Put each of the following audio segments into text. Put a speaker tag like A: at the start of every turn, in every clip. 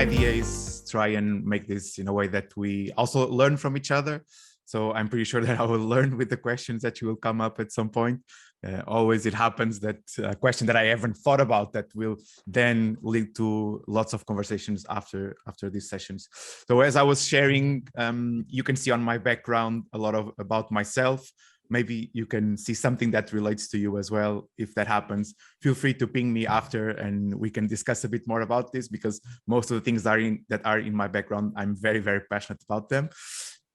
A: idea is try and make this in a way that we also learn from each other. So I'm pretty sure that I will learn with the questions that you will come up at some point. Always it happens that a question that I haven't thought about that will then lead to lots of conversations after these sessions. So as I was sharing, you can see on my background a lot about myself. Maybe you can see something that relates to you as well. If that happens, feel free to ping me after and we can discuss a bit more about this, because most of the things that are in my background, I'm very, very passionate about them.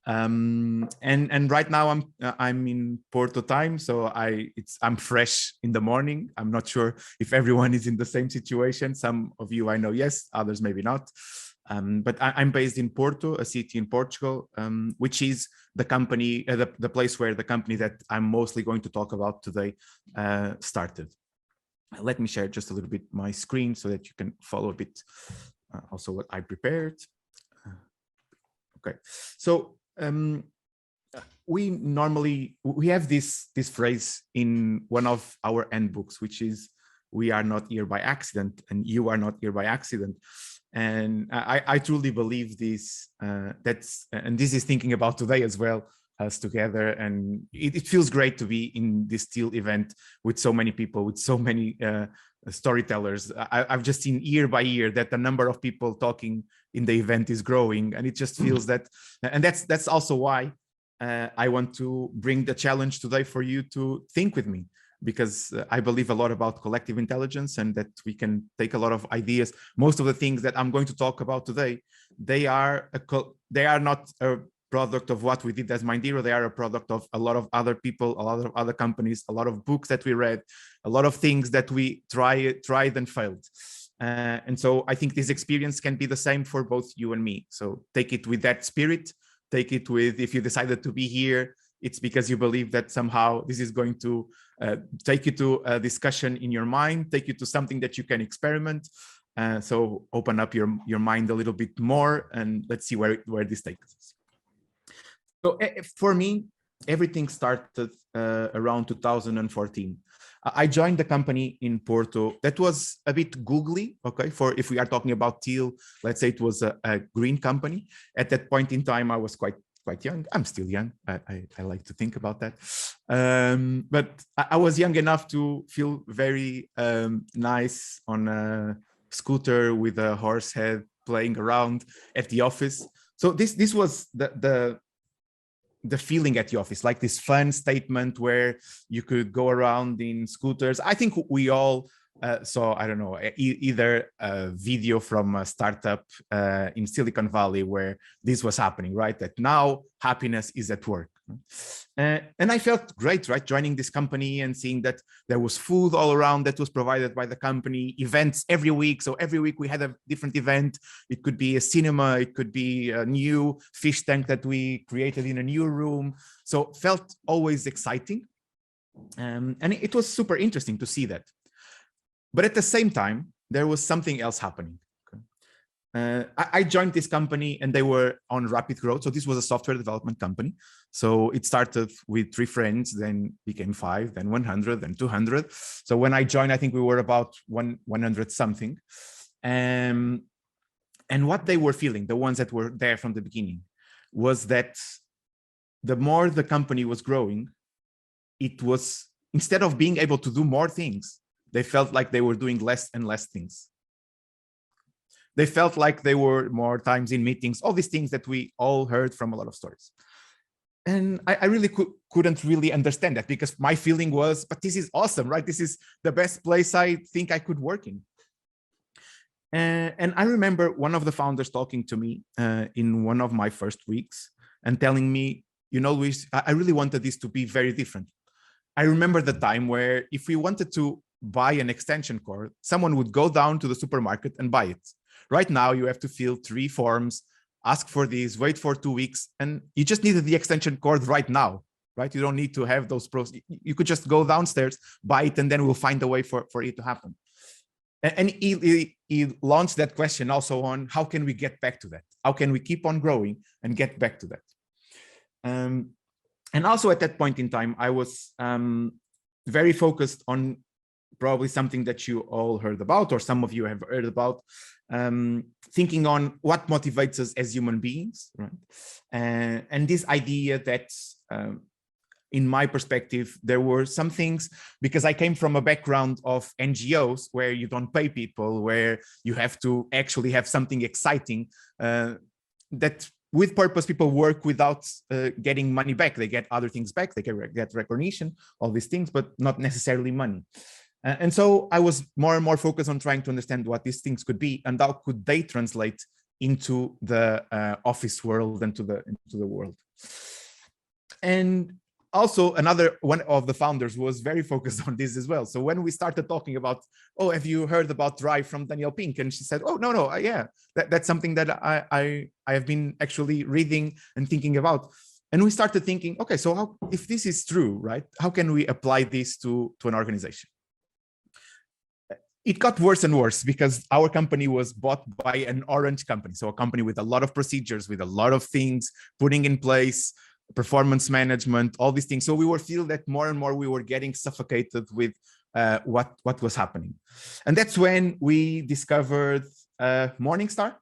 A: And right now I'm in Porto time, so I'm fresh in the morning. I'm not sure if everyone is in the same situation. Some of you I know, yes, others maybe not. But I'm based in Porto, a city in Portugal, which is the company, the place where the company that I'm mostly going to talk about today started. Let me share just a little bit my screen so that you can follow a bit also what I prepared. Okay, so we have this phrase in one of our handbooks, which is, we are not here by accident and you are not here by accident. And I truly believe this, and this is thinking about today as well, us together. And it feels great to be in this Teal event with so many people, with so many storytellers. I've just seen year by year that the number of people talking in the event is growing, and it just feels that, and that's also why I want to bring the challenge today for you to think with me, because I believe a lot about collective intelligence and that we can take a lot of ideas. Most of the things that I'm going to talk about today, they are not a product of what we did as MINDERA. They are a product of a lot of other people, a lot of other companies, a lot of books that we read, a lot of things that we tried and failed. And so I think this experience can be the same for both you and me. So take it with that spirit, take it with, if you decided to be here, it's because you believe that somehow this is going to take you to a discussion in your mind, take you to something that you can experiment. So open up your mind a little bit more, and let's see where this takes us. So for me, everything started around 2014. I joined the company in Porto. That was a bit googly, okay? For if we are talking about Teal, let's say it was a green company. At that point in time, I was quite young. I'm still young. I like to think about that. But I was young enough to feel very nice on a scooter with a horse head playing around at the office. So this was the feeling at the office, like this fun statement where you could go around in scooters. I think we all saw, I don't know, either a video from a startup in Silicon Valley where this was happening, right? That now happiness is at work. And I felt great, right? Joining this company and seeing that there was food all around that was provided by the company, events every week. So every week we had a different event. It could be a cinema, it could be a new fish tank that we created in a new room. So felt always exciting. And it was super interesting to see that. But at the same time, there was something else happening. I joined this company and they were on rapid growth. So this was a software development company. So it started with 3 friends, then became 5, then 100, then 200. So when I joined, I think we were about 100 something. And what they were feeling, the ones that were there from the beginning, was that the more the company was growing, it was, instead of being able to do more things, they felt like they were doing less and less things. They felt like they were more times in meetings, all these things that we all heard from a lot of stories. And I really couldn't really understand that, because my feeling was, but this is awesome, right? This is the best place I think I could work in. And I remember one of the founders talking to me in one of my first weeks and telling me, you know, Luis, I really wanted this to be very different. I remember the time where if we wanted to buy an extension cord, someone would go down to the supermarket and buy it. Right now, you have to fill 3 forms, ask for this, wait for 2 weeks, and you just needed the extension cord right now, right? You don't need to have those pros. You could just go downstairs, buy it, and then we'll find a way for it to happen. And he launched that question also on how can we get back to that? How can we keep on growing and get back to that? And also at that point in time, I was very focused on probably something that you all heard about, or some of you have heard about, thinking on what motivates us as human beings, right? And this idea that, in my perspective, there were some things, because I came from a background of NGOs where you don't pay people, where you have to actually have something exciting, that with purpose people work without getting money back. They get other things back, they get recognition, all these things, but not necessarily money. And so I was more and more focused on trying to understand what these things could be and how could they translate into the office world and into the world. And also another one of the founders was very focused on this as well. So when we started talking about, oh, have you heard about Drive from Danielle Pink? And she said, oh, no, yeah, that's something that I have been actually reading and thinking about. And we started thinking, okay, so how, if this is true, right, how can we apply this to an organization? It got worse and worse because our company was bought by an orange company. So a company with a lot of procedures, with a lot of things putting in place, performance management, all these things. So we were feeling that more and more we were getting suffocated with what was happening. And that's when we discovered Morningstar.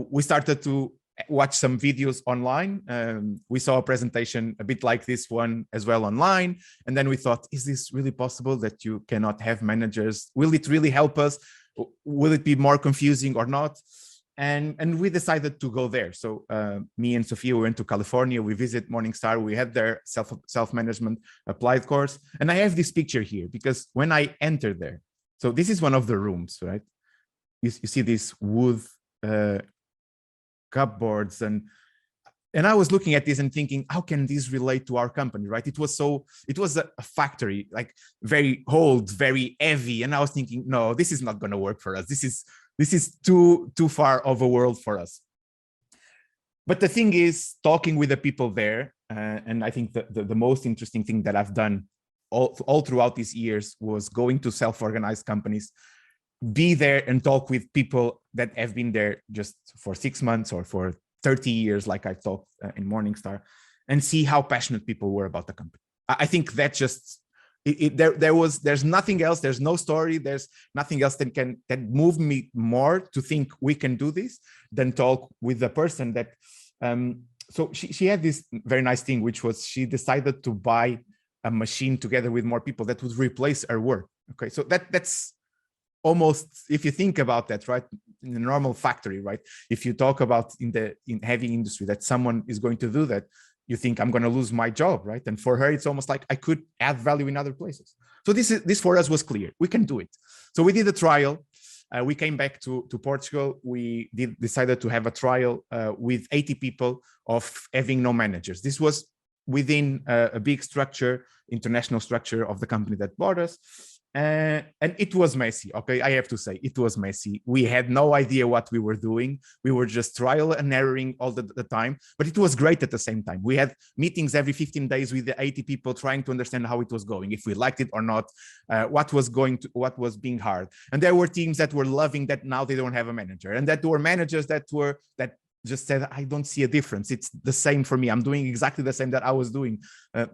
A: We started to watch some videos online. We saw a presentation a bit like this one as well online. And then we thought, is this really possible that you cannot have managers? Will it really help us? Will it be more confusing or not? And we decided to go there. So me and Sophia went to California. We visit Morningstar. We had their self-management applied course. And I have this picture here because when I entered there, so this is one of the rooms, right? You see these wood cupboards, and I was looking at this and thinking, how can this relate to our company, right? It was a factory, like very old, very heavy. And I was thinking, no, this is not going to work for us. This is too far of a world for us. But the thing is, talking with the people there, and I think the most interesting thing that I've done all throughout these years was going to self-organized companies, be there and talk with people that have been there just for 6 months or for 30 years, like I talked in Morningstar, and see how passionate people were about the company. I think that just, there's nothing else, there's no story, there's nothing else that moved me more to think we can do this than talk with the person that, so she had this very nice thing, which was she decided to buy a machine together with more people that would replace her work. Okay, so that's almost, if you think about that, right, in a normal factory, right, if you talk about in heavy industry that someone is going to do that, you think I'm going to lose my job, right? And for her, it's almost like I could add value in other places. So this for us was clear. We can do it. So we did a trial. We came back to Portugal. We decided to have a trial with 80 people of having no managers. This was within a big structure, international structure of the company that bought us. And it was messy. Okay, I have to say it was messy. We had no idea what we were doing. We were just trial and erroring all the time, but it was great at the same time. We had meetings every 15 days with the 80 people trying to understand how it was going, if we liked it or not, what was being hard. And there were teams that were loving that now they don't have a manager, and that there were managers that just said, I don't see a difference. It's the same for me. I'm doing exactly the same that I was doing.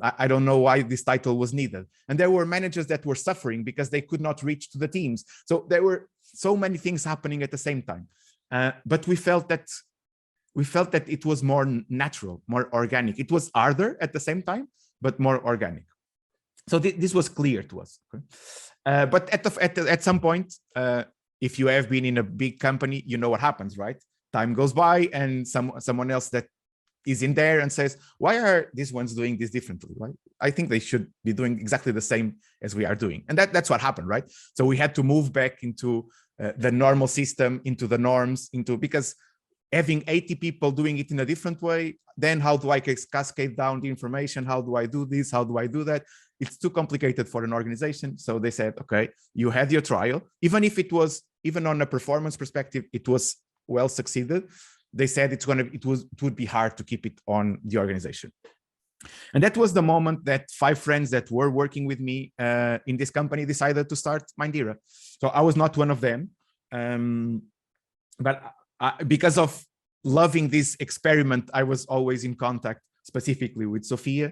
A: I don't know why this title was needed. And there were managers that were suffering because they could not reach to the teams. So there were so many things happening at the same time. But we felt that it was more natural, more organic. It was harder at the same time, but more organic. So this was clear to us. Okay? But at some point, if you have been in a big company, you know what happens, right? Time goes by and someone else that is in there and says, why are these ones doing this differently, right? I think they should be doing exactly the same as we are doing. And that's what happened, right? So we had to move back into the normal system, into the norms, because having 80 people doing it in a different way, then how do I cascade down the information? How do I do this? How do I do that? It's too complicated for an organization. So they said, okay, you had your trial. Even on a performance perspective, it was well succeeded. They said it would be hard to keep it on the organization. And that was the moment that 5 friends that were working with me in this company decided to start MINDERA. So I was not one of them, but because of loving this experiment, I was always in contact. specifically with Sofia.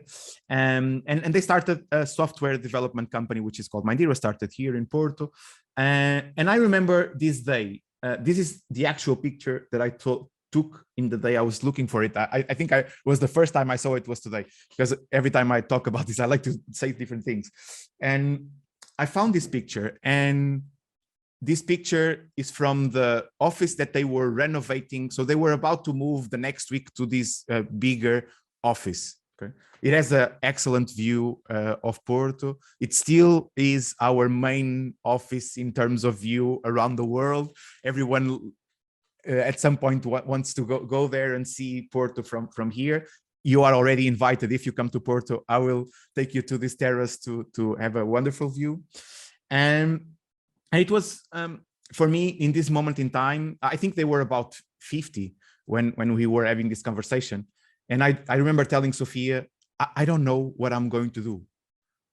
A: And they started a software development company, which is called MINDERA, started here in Porto. And I remember this day. This is the actual picture that I took in the day I was looking for it. I think I was the first time I saw it was today, because every time I talk about this, I like to say different things. And I found this picture, and this picture is from the office that they were renovating. So they were about to move the next week to this bigger office. Okay. It has an excellent view of Porto. It still is our main office in terms of view around the world. Everyone at some point wants to go there and see Porto from here. You are already invited. If you come to Porto, I will take you to this terrace to have a wonderful view. And it was, for me, in this moment in time, I think they were about 50 when we were having this conversation. And I remember telling Sofia, I don't know what I'm going to do,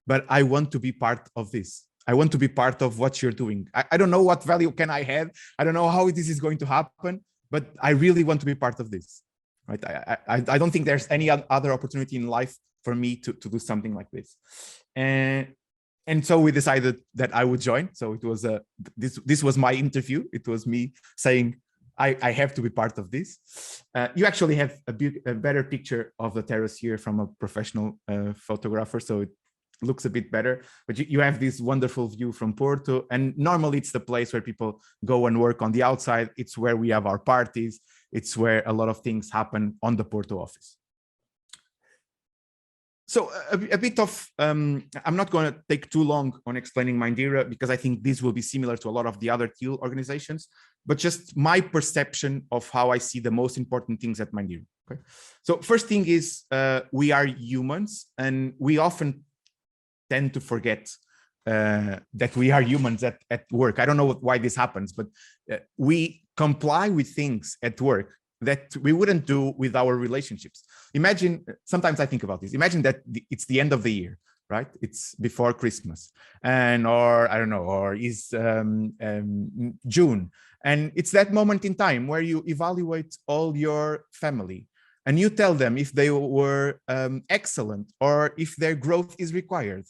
A: but I want to be part of this. I want to be part of what you're doing. I don't know what value can I have. I don't know how this is going to happen, but I really want to be part of this. Right? I don't think there's any other opportunity in life for me to do something like this. And so we decided that I would join. So it was this was my interview. It was me saying, I have to be part of this. You actually have a better picture of the terrace here from a professional photographer, so it looks a bit better. But you have this wonderful view from Porto, and normally it's the place where people go and work on the outside. It's where we have our parties. It's where a lot of things happen on the Porto office. So a bit of, I'm not going to take too long on explaining MINDERA, because I think this will be similar to a lot of the other Teal organizations, but just my perception of how I see the most important things at MINDERA. Okay. So first thing is we are humans, and we often tend to forget that we are humans at work. I don't know why this happens, but we comply with things at work that we wouldn't do with our relationships. Imagine, sometimes I think about this, imagine that it's the end of the year, right? It's before Christmas, or I don't know, or is June. And it's that moment in time where you evaluate all your family and you tell them if they were excellent or if their growth is required,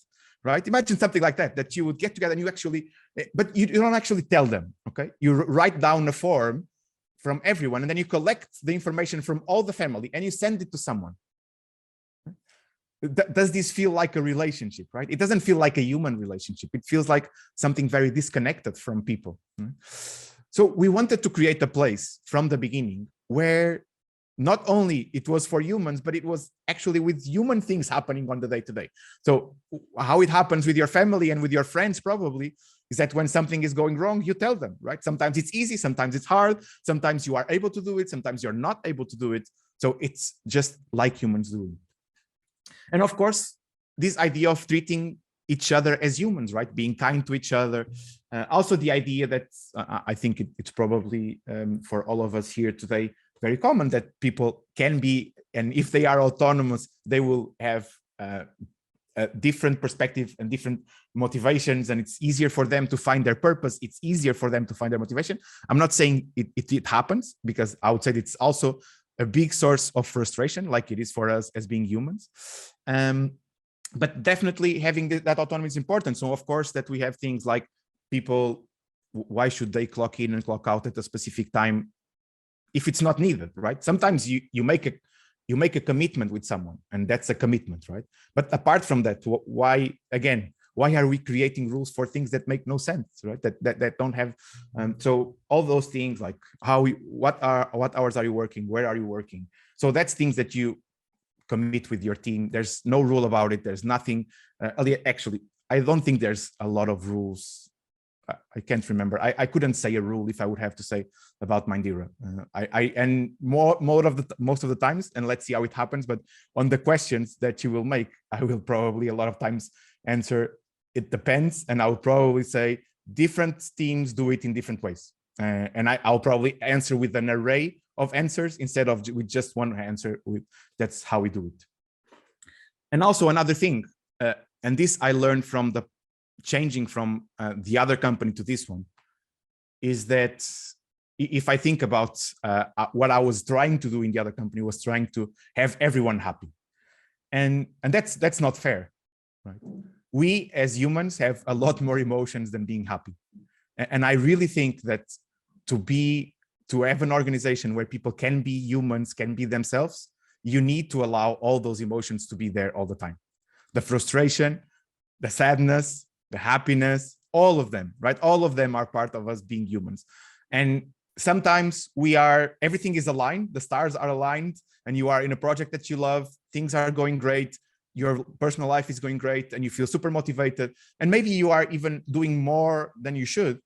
A: right? Imagine something like that you would get together and you actually, but you don't actually tell them, okay? You write down a form from everyone, and then you collect the information from all the family and you send it to someone. Does this feel like a relationship, right? It doesn't feel like a human relationship. It feels like something very disconnected from people. So we wanted to create a place from the beginning where not only it was for humans, but it was actually with human things happening on the day-to-day. So how it happens with your family and with your friends probably is that when something is going wrong, you tell them, right? Sometimes it's easy, sometimes it's hard, sometimes you are able to do it, sometimes you're not able to do it. So it's just like humans do. And of course, this idea of treating each other as humans, right? Being kind to each other. Also the idea that I think it's probably for all of us here today, very common that people can be, and if they are autonomous, they will have a different perspective and different motivations, and it's easier for them to find their purpose. It's easier for them to find their motivation. I'm not saying it happens, because I would say it's also a big source of frustration, like it is for us as being humans. But definitely having that autonomy is important. So of course that we have things like people, why should they clock in and clock out at a specific time if it's not needed, right? Sometimes you make a commitment with someone, and that's a commitment, right? But apart from that, why are we creating rules for things that make no sense, right? That don't have, so all those things like what hours are you working? Where are you working? So that's things that you commit with your team. There's no rule about it. There's nothing, actually, I don't think there's a lot of rules. I can't remember. I couldn't say a rule if I would have to say about MINDERA. And most of the times, and let's see how it happens, but on the questions that you will make, I will probably a lot of times answer, it depends. And I will probably say different teams do it in different ways. And I'll probably answer with an array of answers instead of with just one answer. That's how we do it. And also another thing, and this I learned from changing from the other company to this one, is that if I think about what I was trying to do in the other company, was trying to have everyone happy, And that's not fair, right? We as humans have a lot more emotions than being happy. And I really think that to have an organization where people can be humans, can be themselves, you need to allow all those emotions to be there all the time. The frustration, the sadness, the happiness, all of them, right? All of them are part of us being humans. And sometimes everything is aligned, the stars are aligned, and you are in a project that you love, things are going great, your personal life is going great, and you feel super motivated. And maybe you are even doing more than you should,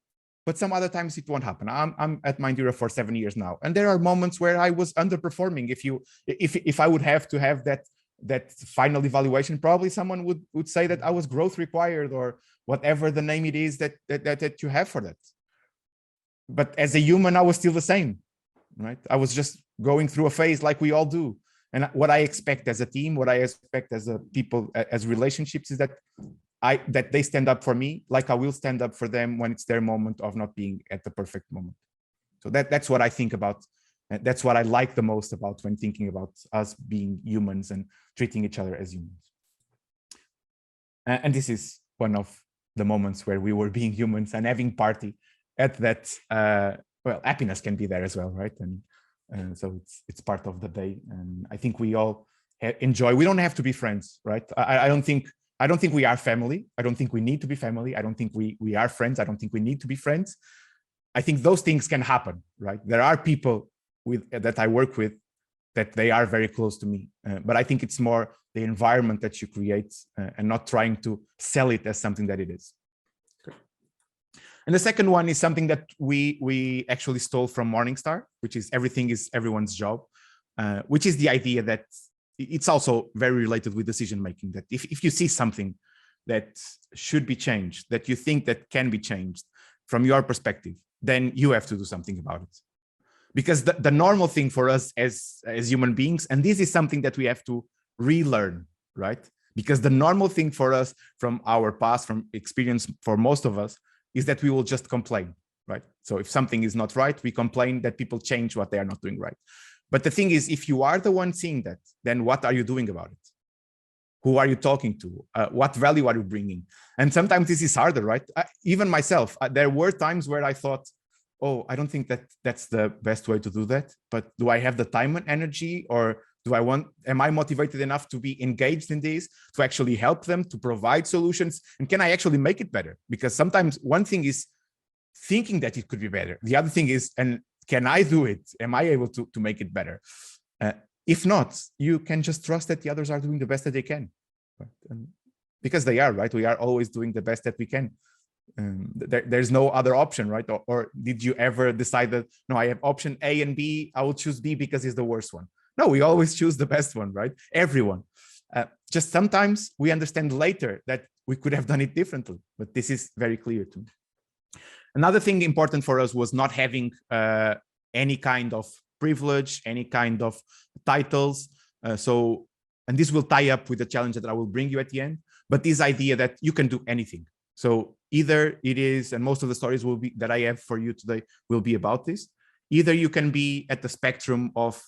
A: but some other times it won't happen. I'm at MINDERA for 7 years now, and there are moments where I was underperforming. If I would have to have that final evaluation, probably someone would say that I was growth required, or whatever the name it is that you have for that. But as a human, I was still the same, right? I was just going through a phase like we all do. And what I expect as a team, what I expect as a people, as relationships, is that they stand up for me, like I will stand up for them when it's their moment of not being at the perfect moment. So that's what I think about. That's what I like the most about when thinking about us being humans and treating each other as humans. And this is one of the moments where we were being humans and having party at that. Well, happiness can be there as well, right? And so it's part of the day. And I think we all enjoy. We don't have to be friends, right? I don't think we are family. I don't think we need to be family. I don't think we are friends. I don't think we need to be friends. I think those things can happen, right? There are people that I work with that they are very close to me, but I think it's more the environment that you create and not trying to sell it as something that it is. Okay. And the second one is something that we actually stole from Morningstar, which is everything is everyone's job, which is the idea that it's also very related with decision making, that if you see something that should be changed, that you think that can be changed from your perspective, then you have to do something about it. Because the normal thing for us as human beings, and this is something that we have to relearn, right? Because the normal thing for us from our past, from experience for most of us, is that we will just complain, right? So if something is not right, we complain that people change what they are not doing right. But the thing is, if you are the one seeing that, then what are you doing about it? Who are you talking to? What value are you bringing? And sometimes this is harder, right? Even myself, there were times where I thought, oh, I don't think that's the best way to do that. But do I have the time and energy, or am I motivated enough to be engaged in this, to actually help them, to provide solutions? And can I actually make it better? Because sometimes one thing is thinking that it could be better. The other thing is, and can I do it? Am I able to make it better? If not, you can just trust that the others are doing the best that they can. Right? Because they are, right? We are always doing the best that we can. There's no other option, right? Or did you ever decide that, no, I have option A and B, I will choose B because it's the worst one? No, we always choose the best one, right? Everyone. Just sometimes we understand later that we could have done it differently, but this is very clear to me. Another thing important for us was not having any kind of privilege, any kind of titles. And this will tie up with the challenge that I will bring you at the end, but this idea that you can do anything. So either it is, and most of the stories will be that I have for you today will be about this. Either you can be at the spectrum of,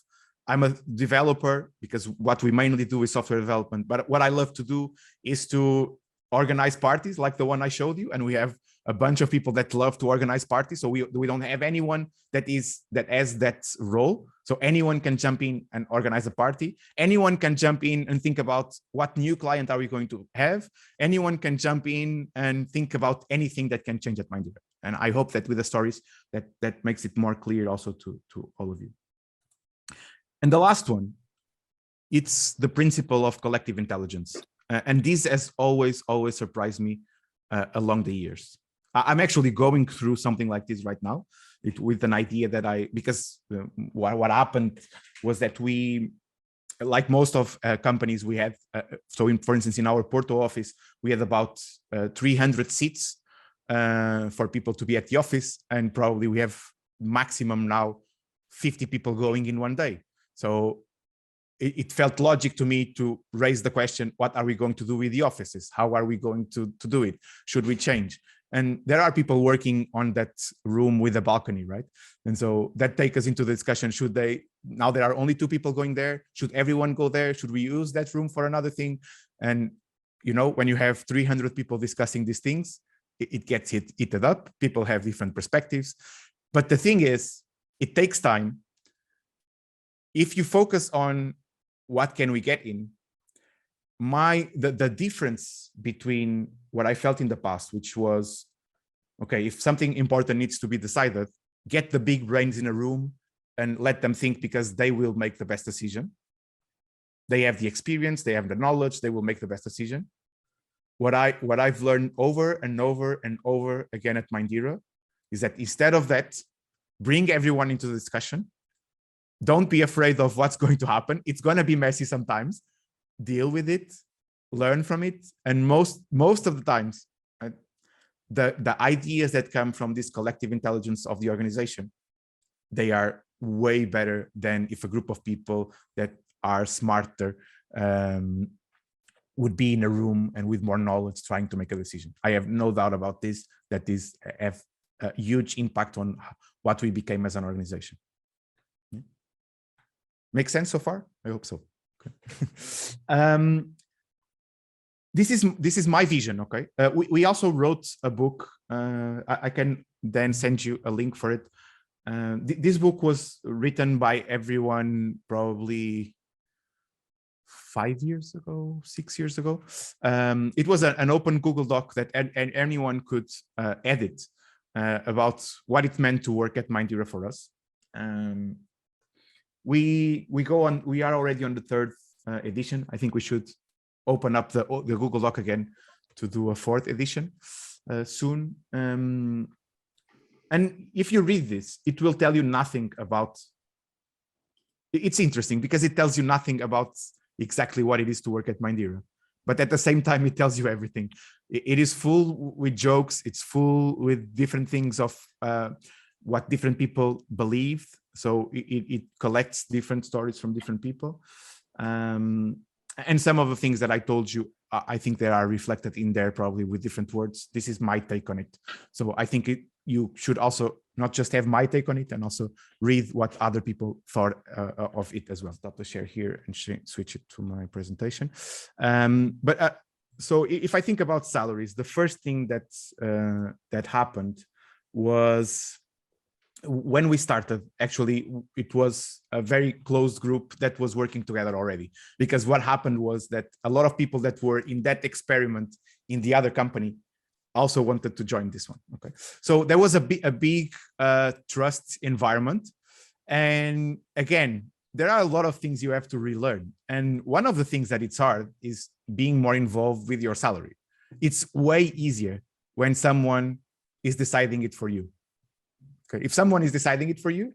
A: I'm a developer, because what we mainly do is software development, but what I love to do is to organize parties like the one I showed you. And we have a bunch of people that love to organize parties. So we don't have anyone that has that role. So anyone can jump in and organize a party. Anyone can jump in and think about what new client are we going to have. Anyone can jump in and think about anything that can change at MINDERA. And I hope that with the stories that makes it more clear also to all of you. And the last one, it's the principle of collective intelligence. And this has always surprised me along the years. I'm actually going through something like this right now with an idea that because what happened was that we, like most of companies, we had, for instance, in our Porto office, we had about 300 seats for people to be at the office. And probably we have maximum now 50 people going in one day. So it felt logic to me to raise the question, what are we going to do with the offices? How are we going to do it? Should we change? And there are people working on that room with a balcony, right? And so that takes us into the discussion, should they, now there are only 2 people going there, should everyone go there? Should we use that room for another thing? And, you know, when you have 300 people discussing these things, it gets heated up. People have different perspectives. But the thing is, it takes time. If you focus on what can we get in, the difference between what I felt in the past, which was, okay, if something important needs to be decided, get the big brains in a room and let them think, because they will make the best decision. They have the experience, they have the knowledge, they will make the best decision. What I've learned over and over and over again at MINDERA is that instead of that, bring everyone into the discussion. Don't be afraid of what's going to happen. It's going to be messy sometimes. Deal with it, learn from it. And most of the times, the ideas that come from this collective intelligence of the organization, they are way better than if a group of people that are smarter would be in a room and with more knowledge trying to make a decision. I have no doubt about this, that this have a huge impact on what we became as an organization. Yeah. Make sense so far? I hope so. Okay. This is my vision. Okay. We also wrote a book. I can then send you a link for it. This book was written by everyone probably 5 years ago, 6 years ago. It was an open Google Doc that anyone could edit about what it meant to work at MINDERA for us. We are already on the 3rd edition. I think we should open up the Google Doc again to do a 4th edition soon. And if you read this, it will tell you nothing about, it's interesting because it tells you nothing about exactly what it is to work at MINDERA. But at the same time, it tells you everything. It is full with jokes. It's full with different things of what different people believe. So it collects different stories from different people. And some of the things that I told you, I think they are reflected in there probably with different words. This is my take on it. So I think you should also not just have my take on it and also read what other people thought of it as well. Stop the share here and switch it to my presentation. So if I think about salaries, the first thing that happened was when we started. Actually, it was a very closed group that was working together already, because what happened was that a lot of people that were in that experiment in the other company also wanted to join this one. Okay, so there was a big trust environment. And again, there are a lot of things you have to relearn. And one of the things that it's hard is being more involved with your salary. It's way easier when someone is deciding it for you. Okay, if someone is deciding it for you,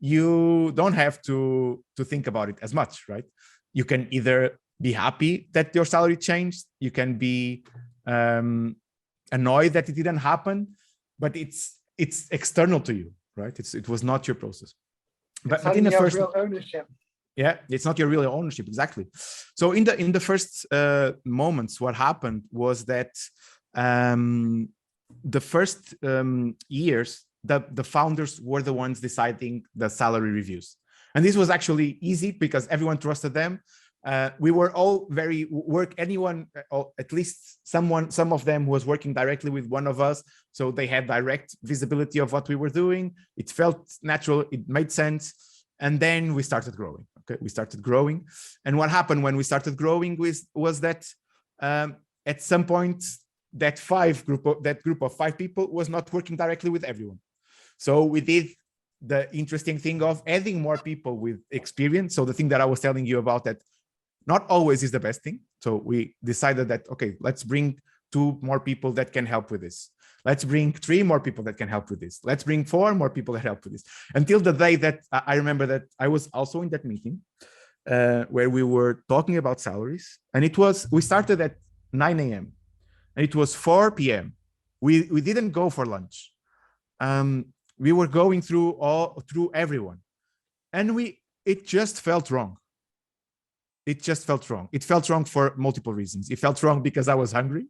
A: you don't have to think about it as much, right? You can either be happy that your salary changed, you can be annoyed that it didn't happen, but it's external to you, right? It was not your process. But in the first
B: real ownership.
A: Yeah, it's not your real ownership, exactly. So in the first moments, what happened was that the first years, the founders were the ones deciding the salary reviews. And this was actually easy because everyone trusted them. We were all at least some of them was working directly with one of us. So they had direct visibility of what we were doing. It felt natural, it made sense. And then we started growing. Okay, we started growing. And what happened when we started growing was that at some point, that group of 5 people was not working directly with everyone. So we did the interesting thing of adding more people with experience. So the thing that I was telling you about, that not always is the best thing. So we decided that, okay, let's bring 2 more people that can help with this. Let's bring 3 more people that can help with this. Let's bring 4 more people that help with this. Until the day that I remember that I was also in that meeting where we were talking about salaries. And we started at 9 a.m. and it was 4 p.m. We didn't go for lunch. We were going through everyone, and it just felt wrong. It just felt wrong. It felt wrong for multiple reasons. It felt wrong because I was hungry.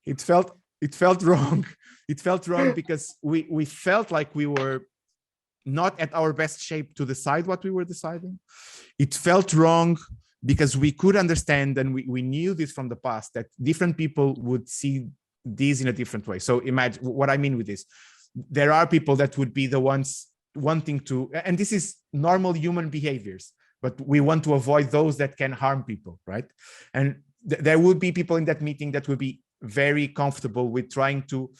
A: It felt it felt wrong. It felt wrong because we felt like we were not at our best shape to decide what we were deciding. It felt wrong because we could understand, and we knew this from the past, that different people would see these in a different way. So imagine what I mean with this. There are people that would be the ones wanting to, and this is normal human behaviors, but we want to avoid those that can harm people, right? And there would be people in that meeting that would be very comfortable with trying to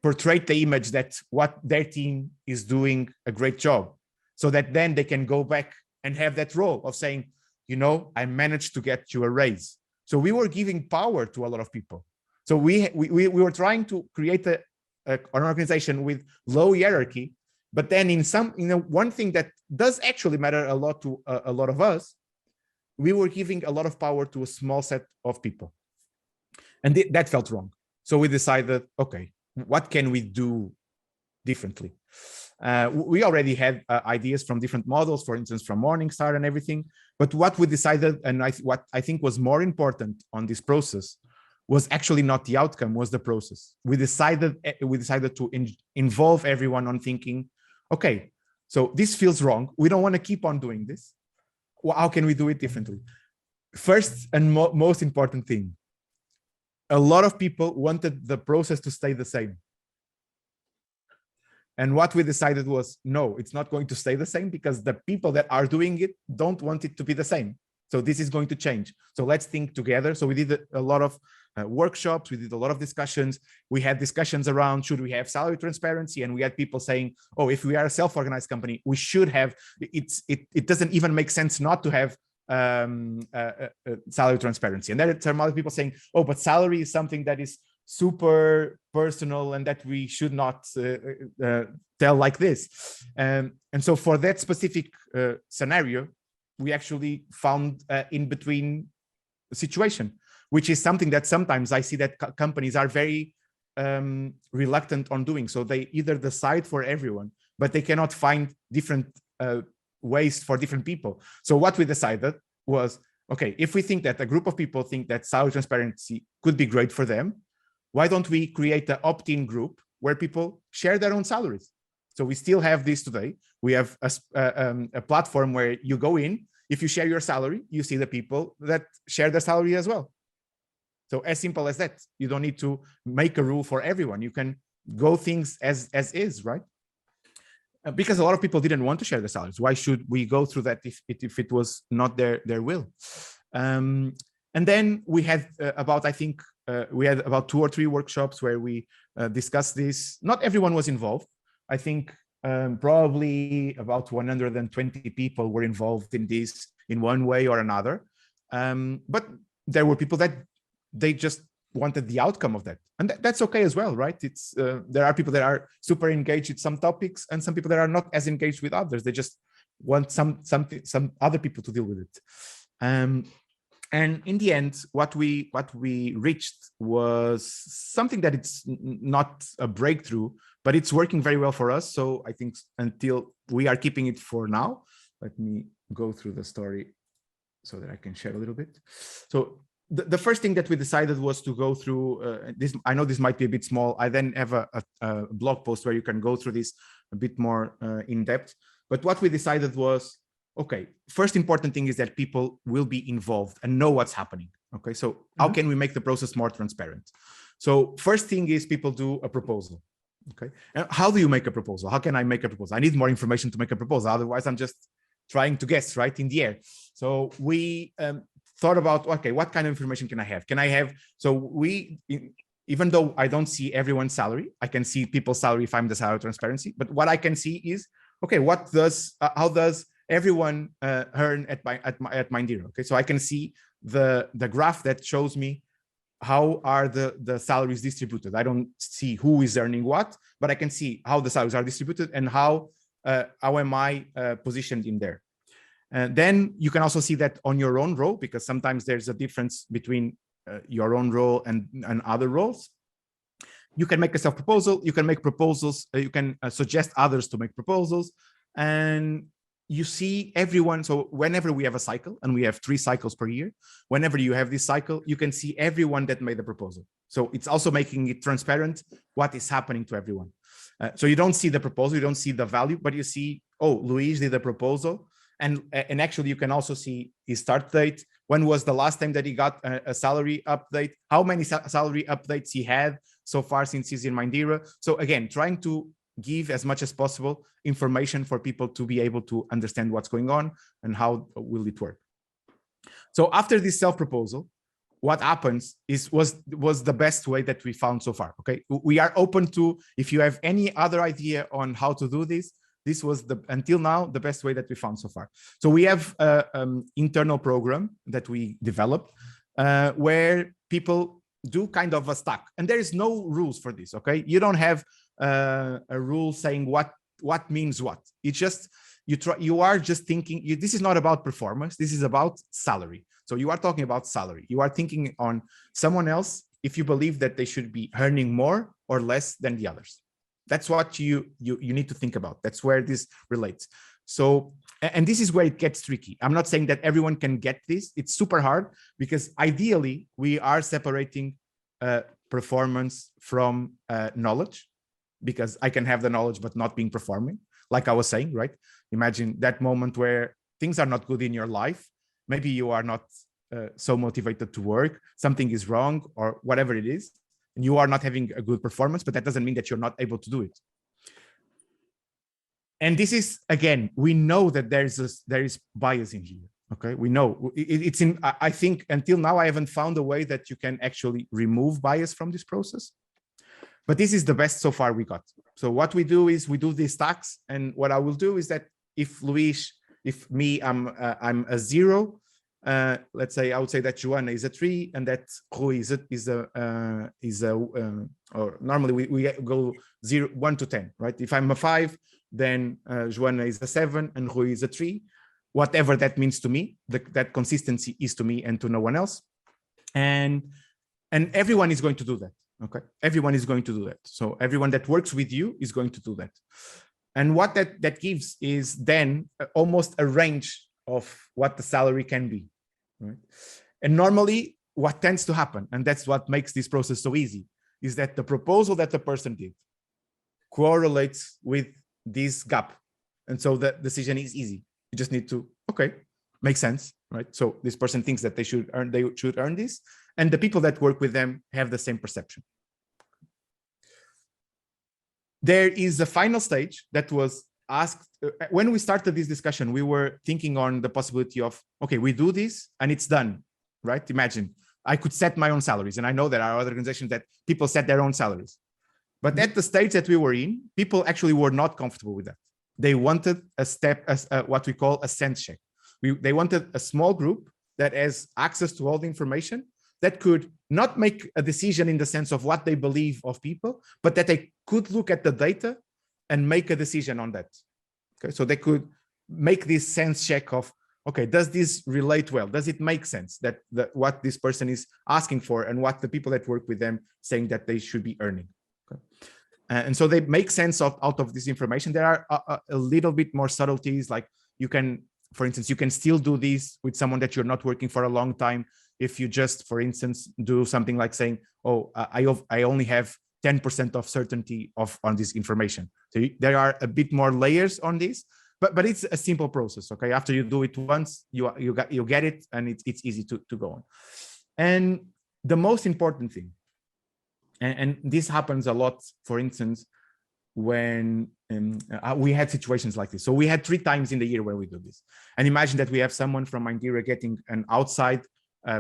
A: portray the image that what their team is doing a great job, so that then they can go back and have that role of saying, you know, I managed to get you a raise. So we were giving power to a lot of people. So we were trying to create an organization with low hierarchy, but then in one thing that does actually matter a lot to a lot of us, we were giving a lot of power to a small set of people. And that felt wrong. So we decided, okay, what can we do differently? We already had ideas from different models, for instance, from Morningstar and everything. But what we decided, and what I think was more important on this process, was actually not the outcome, was the process. We decided to involve everyone on thinking, okay, so this feels wrong. We don't want to keep on doing this. Well, how can we do it differently? First and most important thing, a lot of people wanted the process to stay the same. And what we decided was, no, it's not going to stay the same, because the people that are doing it don't want it to be the same. So this is going to change. So let's think together. So we did a lot of workshops. We did a lot of discussions. We had discussions around, should we have salary transparency? And we had people saying, oh, if we are a self-organized company, we should have, it doesn't even make sense not to have salary transparency. And there are some other people saying, oh, but salary is something that is super personal and that we should not tell like this. And so for that specific scenario, we actually found in between situation, which is something that sometimes I see that companies are very reluctant on doing. So they either decide for everyone, but they cannot find different ways for different people. So what we decided was, okay, if we think that a group of people think that salary transparency could be great for them, why don't we create an opt-in group where people share their own salaries? So we still have this today. We have a platform where you go in, if you share your salary, you see the people that share their salary as well. So as simple as that. You don't need to make a rule for everyone. You can go things as is, right? Because a lot of people didn't want to share their salaries. Why should we go through that if it was not their will? And then we had I think we had about 2 or 3 workshops where we discussed this. Not everyone was involved. I think probably about 120 people were involved in this in one way or another. But there were people that they just wanted the outcome of that. And that's okay as well, right? It's there are people that are super engaged with some topics and some people that are not as engaged with others. They just want some other people to deal with it. And in the end, what we reached was something that it's not a breakthrough, but it's working very well for us. So I think until we are keeping it for now. Let me go through the story so that I can share a little bit. So the first thing that we decided was to go through this. I know this might be a bit small. I then have a blog post where you can go through this a bit more in depth. But what we decided was, okay, first important thing is that people will be involved and know what's happening. Okay, so how can we make the process more transparent? So first thing is people do a proposal. Okay, and how do you make a proposal? How can I make a proposal? I need more information to make a proposal. Otherwise, I'm just trying to guess right in the air. So we thought about, okay, what kind of information can I have? So even though I don't see everyone's salary, I can see people's salary if I'm the salary transparency. But what I can see is, okay, how does everyone earn at MINDERA? Okay, so I can see the graph that shows me how are the salaries distributed. I don't see who is earning what, but I can see how the salaries are distributed and how am I positioned in there. And then you can also see that on your own role, because sometimes there's a difference between your own role and other roles. You can make a self-proposal, you can make proposals, you can suggest others to make proposals. And you see everyone. So whenever we have a cycle, and we have 3 cycles per year, whenever you have this cycle, you can see everyone that made the proposal. So it's also making it transparent what is happening to everyone. So you don't see the proposal, you don't see the value, but you see, oh, Luis did a proposal. And actually you can also see his start date. When was the last time that he got a salary update? How many salary updates he had so far since he's in Mindera? So again, trying to give as much as possible information for people to be able to understand what's going on and how will it work. So after this self-proposal, what happens was the best way that we found so far. Okay, we are open to, if you have any other idea on how to do this, this was until now the best way that we found so far. So we have an internal program that we developed where people do kind of a stack, and there is no rules for this. Okay, you don't have a rule saying what means what. It's just you are just thinking. This is not about performance. This is about salary. So you are talking about salary. You are thinking on someone else if you believe that they should be earning more or less than the others. That's what you need to think about. That's where this relates. So, and this is where it gets tricky. I'm not saying that everyone can get this. It's super hard because ideally we are separating performance from knowledge, because I can have the knowledge but not being performing, like I was saying, right? Imagine that moment where things are not good in your life. Maybe you are not so motivated to work, something is wrong or whatever it is, and you are not having a good performance, but that doesn't mean that you're not able to do it. And this is, again, we know that there is bias in here. Okay, we know it's in. I think until now I haven't found a way that you can actually remove bias from this process, but this is the best so far we got. So what we do is we do these stacks, and what I will do is that if I'm a 0. Let's say I would say that Joanna is a 3 and that Rui or normally we go 1 to 10, right? If I'm a 5, then Joanna is a 7 and Rui is a 3. Whatever that means to me, that consistency is to me and to no one else. And everyone is going to do that. Okay, everyone is going to do that. So everyone that works with you is going to do that. And what that gives is then almost a range of what the salary can be, right? And normally what tends to happen, and that's what makes this process so easy, is that the proposal that the person did correlates with this gap. And so the decision is easy. You just need to, okay, makes sense, right? So this person thinks that they should earn this, and the people that work with them have the same perception. There is a final stage that was asked when we started this discussion. We were thinking on the possibility of, okay, we do this and it's done, right? Imagine I could set my own salaries, and I know there are other organizations that people set their own salaries. But at the stage that we were in, people actually were not comfortable with that. They wanted a step, as what we call a sense check. They wanted a small group that has access to all the information, that could not make a decision in the sense of what they believe of people, but that they could look at the data and make a decision on that. Okay, so they could make this sense check of, okay, does this relate well? Does it make sense that what this person is asking for and what the people that work with them saying that they should be earning? Okay. And so they make sense out of this information. There are a little bit more subtleties, like you can, for instance, you can still do this with someone that you're not working for a long time. If you just, for instance, do something like saying, oh, I only have 10% of certainty on this information. So there are a bit more layers on this, but it's a simple process. Okay, after you do it once, you get it, and it's easy to go on. And the most important thing, and this happens a lot, for instance, when we had situations like this. So we had 3 times in the year where we do this. And imagine that we have someone from Mindera getting an outside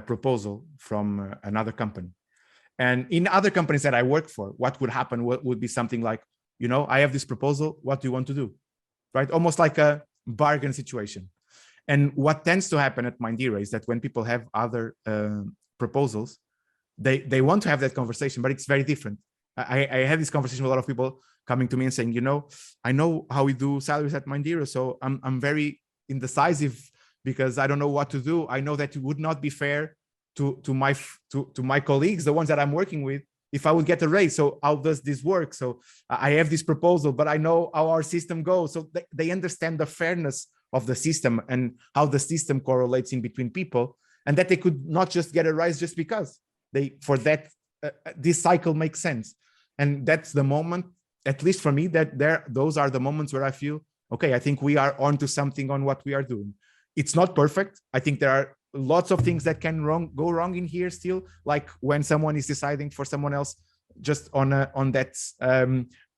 A: proposal from another company. And in other companies that I work for, what would happen would be something like, you know, I have this proposal, what do you want to do? Right? Almost like a bargain situation. And what tends to happen at Mindera is that when people have other proposals, they want to have that conversation, but it's very different. I had this conversation with a lot of people coming to me and saying, you know, I know how we do salaries at Mindera, so I'm very indecisive because I don't know what to do. I know that it would not be fair to my colleagues, the ones that I'm working with, if I would get a raise. So how does this work? So I have this proposal, but I know how our system goes. So they understand the fairness of the system and how the system correlates in between people, and that they could not just get a rise just because this cycle makes sense. And that's the moment, at least for me, that those are the moments where I feel, okay, I think we are onto something on what we are doing. It's not perfect. I think there are lots of things that can go wrong in here still, like when someone is deciding for someone else just on that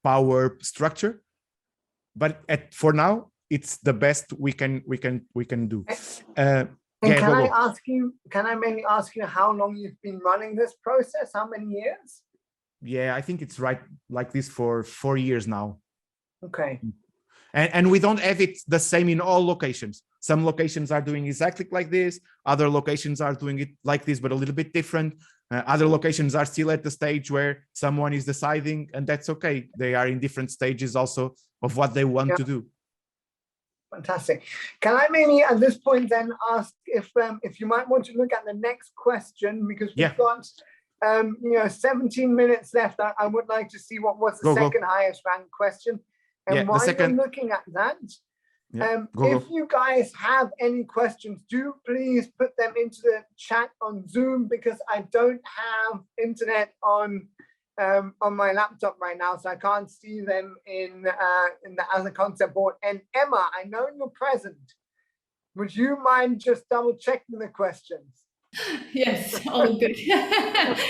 A: power structure. But for now, it's the best we can do.
B: And can I maybe ask you how long you've been running this process? How many years?
A: Yeah, I think it's right like this for 4 years now.
B: Okay.
A: And we don't have it the same in all locations. Some locations are doing exactly like this. Other locations are doing it like this, but a little bit different. Other locations are still at the stage where someone is deciding, and that's okay. They are in different stages also of what they want to do.
B: Fantastic. Can I maybe at this point then ask if you might want to look at the next question, because we've got 17 minutes left. I would like to see what was the second highest ranked question. And while you're looking at that, if you guys have any questions, do please put them into the chat on Zoom, because I don't have internet on my laptop right now, so I can't see them in the other concept board. And Emma, I know you're present. Would you mind just double checking the questions?
C: Yes, all good.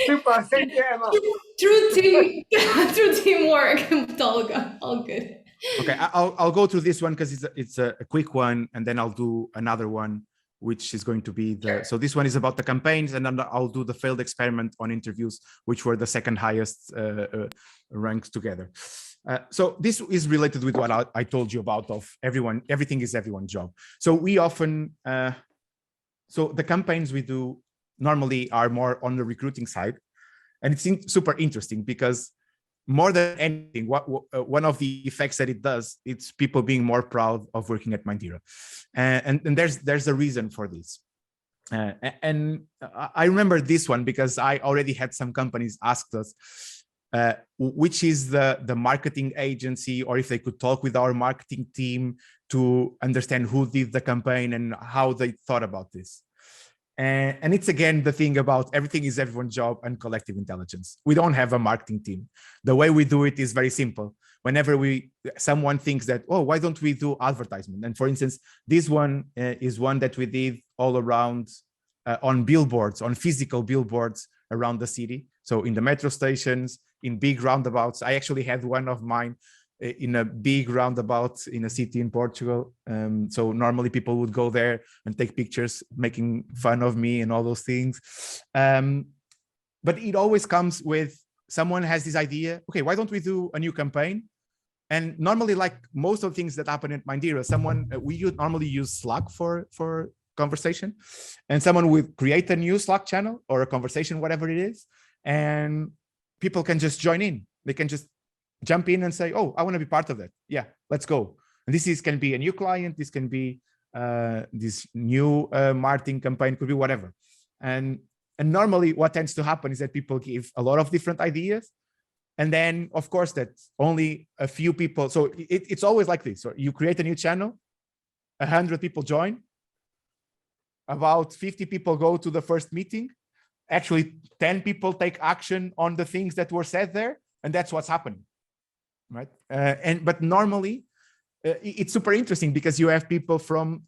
B: Super, thank you, Emma.
C: Through teamwork, Tolga, all good.
A: Okay, I'll go through this one because it's a quick one, and then I'll do another one, which is going to be so this one is about the campaigns, and then I'll do the failed experiment on interviews, which were the second highest ranks together. So this is related with what I told you about of everything is everyone's job. So we often, so the campaigns we do normally are more on the recruiting side, and it's super interesting because more than anything, one of the effects that it does, it's people being more proud of working at MINDERA. And there's a reason for this. And I remember this one because I already had some companies ask us, which is the marketing agency, or if they could talk with our marketing team to understand who did the campaign and how they thought about this. And it's again the thing about everything is everyone's job and collective intelligence. We don't have a marketing team. The way we do it is very simple. Whenever someone thinks that, oh, why don't we do advertisement? And for instance, this one is one that we did all around on billboards, on physical billboards around the city. So in the metro stations, in big roundabouts. I actually had one of mine in a big roundabout in a city in Portugal. So normally people would go there and take pictures, making fun of me and all those things. But it always comes with someone has this idea, okay, why don't we do a new campaign? And normally, like most of the things that happen at MINDERA, we normally use Slack for conversation, and someone would create a new Slack channel or a conversation, whatever it is, and people can just join in. They can just jump in and say, oh, I want to be part of that. Yeah, let's go. And this can be a new client. This can be this new marketing campaign, could be whatever. And normally what tends to happen is that people give a lot of different ideas. And then, of course, that only a few people. So it's always like this. So you create a new channel, 100 people join, about 50 people go to the first meeting. Actually, 10 people take action on the things that were said there. And that's what's happening, right? But normally, it's super interesting because you have people from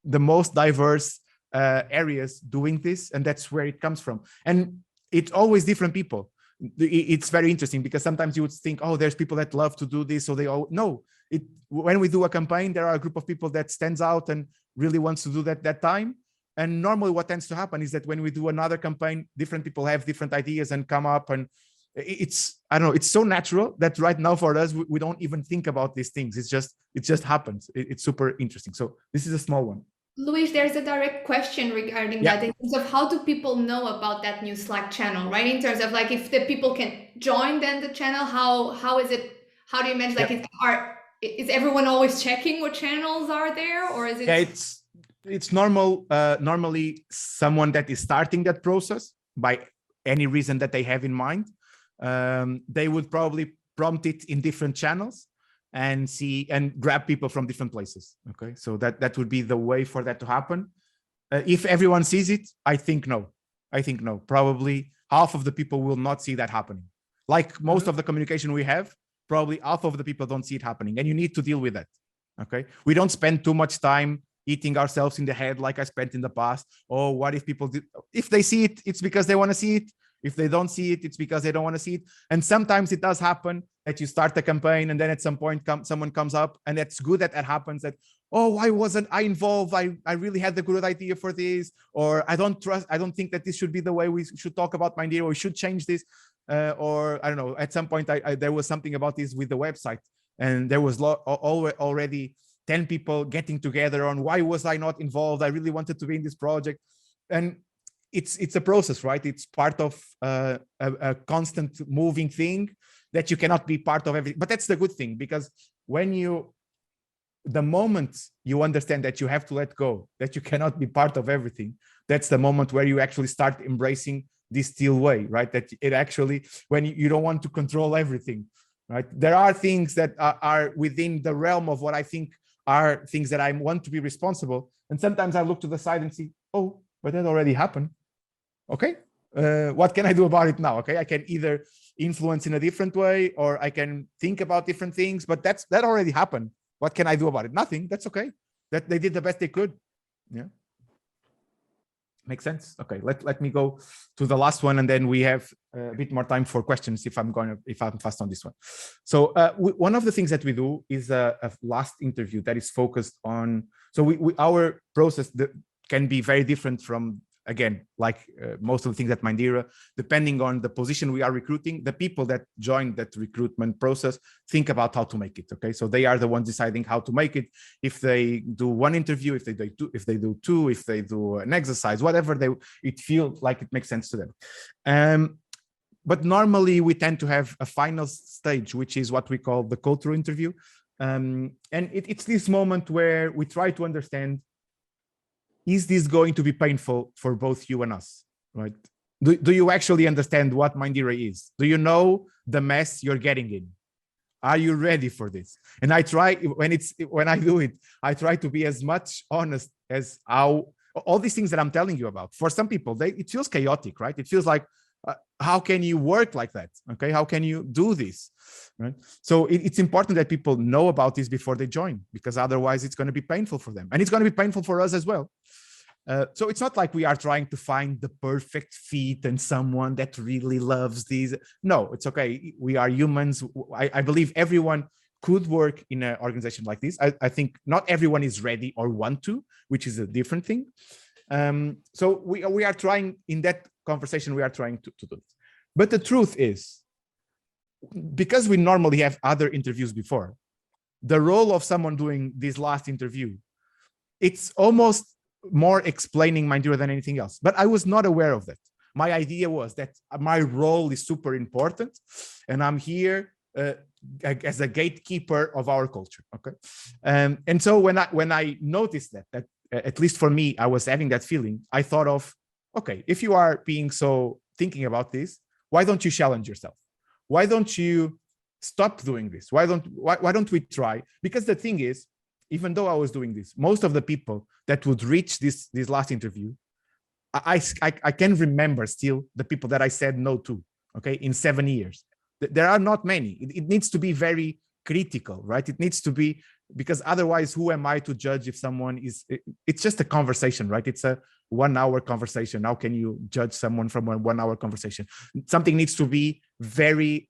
A: the most diverse areas doing this, and that's where it comes from. And it's always different people. It's very interesting because sometimes you would think, oh, there's people that love to do this, so they all no. When we do a campaign, there are a group of people that stands out and really wants to do that time. And normally, what tends to happen is that when we do another campaign, different people have different ideas and come up, and I don't know. It's so natural that right now for us, we don't even think about these things. It just happens. It's super interesting. So this is a small one.
C: Luis, there's a direct question regarding that in terms of how do people know about that new Slack channel, right? In terms of like if the people can join then the channel, how is it? How do you manage? Like, is everyone always checking what channels are there, or is it?
A: Yeah, it's normal. Normally, someone that is starting that process by any reason that they have in mind, they would probably prompt it in different channels. and see and grab people from different places. Okay, so that would be the way for that to happen. If everyone sees it, I think no. Probably half of the people will not see that happening. Like most of the communication we have, probably half of the people don't see it happening, and you need to deal with that. Okay, we don't spend too much time eating ourselves in the head like I spent in the past. Oh, what if people do? If they see it, it's because they want to see it. If they don't see it, it's because they don't want to see it. And sometimes it does happen that you start a campaign and then at some point someone comes up, and that's good that happens, that, oh, why wasn't I involved? I really had the good idea for this, or I don't think that this should be the way we should talk about MINDERA, or we should change this. Or I don't know, at some point there was something about this with the website, and there was already 10 people getting together on why was I not involved? I really wanted to be in this project. And it's a process, right? It's part of a constant moving thing that you cannot be part of everything. But that's the good thing, because the moment you understand that you have to let go, that you cannot be part of everything, that's the moment where you actually start embracing this Teal way, right? That it actually, when you don't want to control everything, right? There are things that are within the realm of what I think are things that I want to be responsible. And sometimes I look to the side and see, oh, but that already happened. Okay, what can I do about it now? Okay, I can either influence in a different way, or I can think about different things, but that already happened. What can I do about it? Nothing. That's okay. That they did the best they could. Yeah. Makes sense. Okay, let me go to the last one, and then we have a bit more time for questions if I'm fast on this one. So one of the things that we do is a last interview that is focused on. So our process can be very different from, again, like most of the things at MINDERA, depending on the position we are recruiting. The people that join that recruitment process think about how to make it. Okay, so they are the ones deciding how to make it. If they do one interview, if they do two, if they do an exercise, whatever it feels like it makes sense to them. But normally we tend to have a final stage, which is what we call the cultural interview. And it's this moment where we try to understand, is this going to be painful for both you and us, right? Do you actually understand what MINDERA is? Do you know the mess you're getting in? Are you ready for this? And I try, when I do it, I try to be as much honest as how all these things that I'm telling you about. For some people, it feels chaotic, right? It feels like, how can you work like that? Okay, how can you do this, right? So it's important that people know about this before they join, because otherwise it's going to be painful for them, and it's going to be painful for us as well. So it's not like we are trying to find the perfect fit and someone that really loves these. No, it's okay. We are humans. I believe everyone could work in an organization like this. I think not everyone is ready or want to, which is a different thing. So we are trying, in that conversation, we are trying to do it. But the truth is, because we normally have other interviews before, the role of someone doing this last interview, it's almost more explaining MINDERA than anything else. But I was not aware of that. My idea was that my role is super important, and I'm here as a gatekeeper of our culture. Okay, and so when I noticed that at least for me, I was having that feeling, I thought of, okay, if you are being so thinking about this, why don't you challenge yourself? Why don't you stop doing this? Why don't we try? Because the thing is, even though I was doing this, most of the people that would reach this last interview, I can remember still the people that I said no to, okay, in 7 years. There are not many. It needs to be very critical, right? It needs to be, because otherwise, who am I to judge if someone is, it's just a conversation, right? It's a 1 hour conversation. How can you judge someone from a 1 hour conversation? Something needs to be very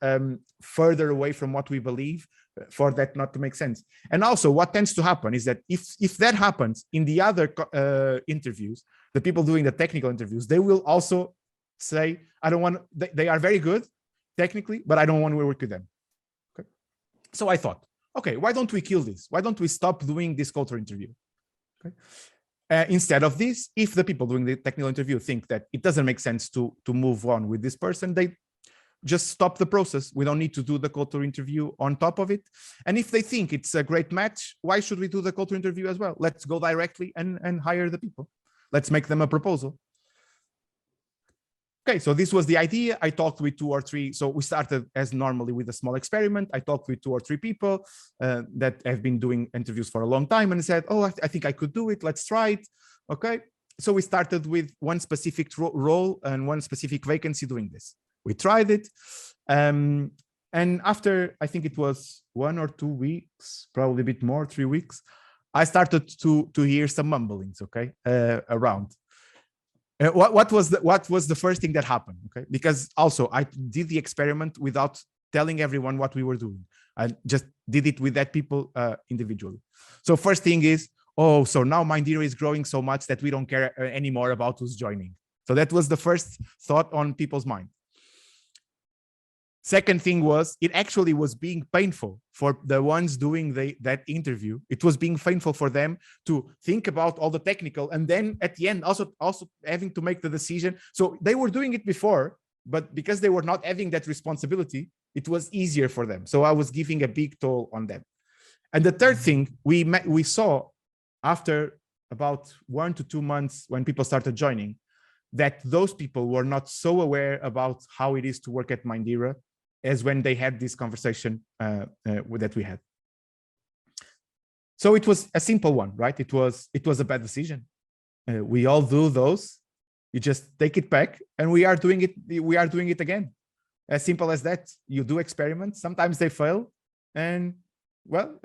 A: further away from what we believe for that not to make sense. And also what tends to happen is that if that happens in the other interviews, the people doing the technical interviews, they will also say, I don't want, they are very good technically, but I don't want to work with them. Okay. So I thought, okay, why don't we kill this? Why don't we stop doing this culture interview? Okay. Instead of this, if the people doing the technical interview think that it doesn't make sense to move on with this person, they just stop the process. We don't need to do the culture interview on top of it. And if they think it's a great match, why should we do the culture interview as well? Let's go directly and hire the people. Let's make them a proposal. okay, so this was the idea. I talked with 2 or 3. So we started as normally with a small experiment. I talked with 2 or 3 people that have been doing interviews for a long time and said, oh, I think I could do it. Let's try it. Okay. So we started with one specific role and one specific vacancy doing this. We tried it. And after, I think it was 1 or 2 weeks, probably a bit more, 3 weeks, I started to hear some mumblings, okay, around. What was the first thing that happened? Okay, because also I did the experiment without telling everyone what we were doing. I just did it with that people individually. So first thing is, oh, so now MINDERA is growing so much that we don't care anymore about who's joining. So that was the first thought on people's mind. Second thing was, it actually was being painful for the ones doing that interview. It was being painful for them to think about all the technical, and then at the end also having to make the decision. So they were doing it before, but because they were not having that responsibility, it was easier for them. So I was giving a big toll on them. And the third thing we saw after about 1 to 2 months when people started joining, that those people were not so aware about how it is to work at MINDERA as when they had this conversation that we had. So it was a simple one, right? It was a bad decision. We all do those. You just take it back, and we are doing it again. As simple as that. You do experiments. Sometimes they fail, and well,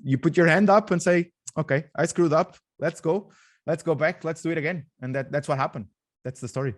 A: you put your hand up and say, okay, I screwed up. Let's go back. Let's do it again. And that's what happened. That's the story.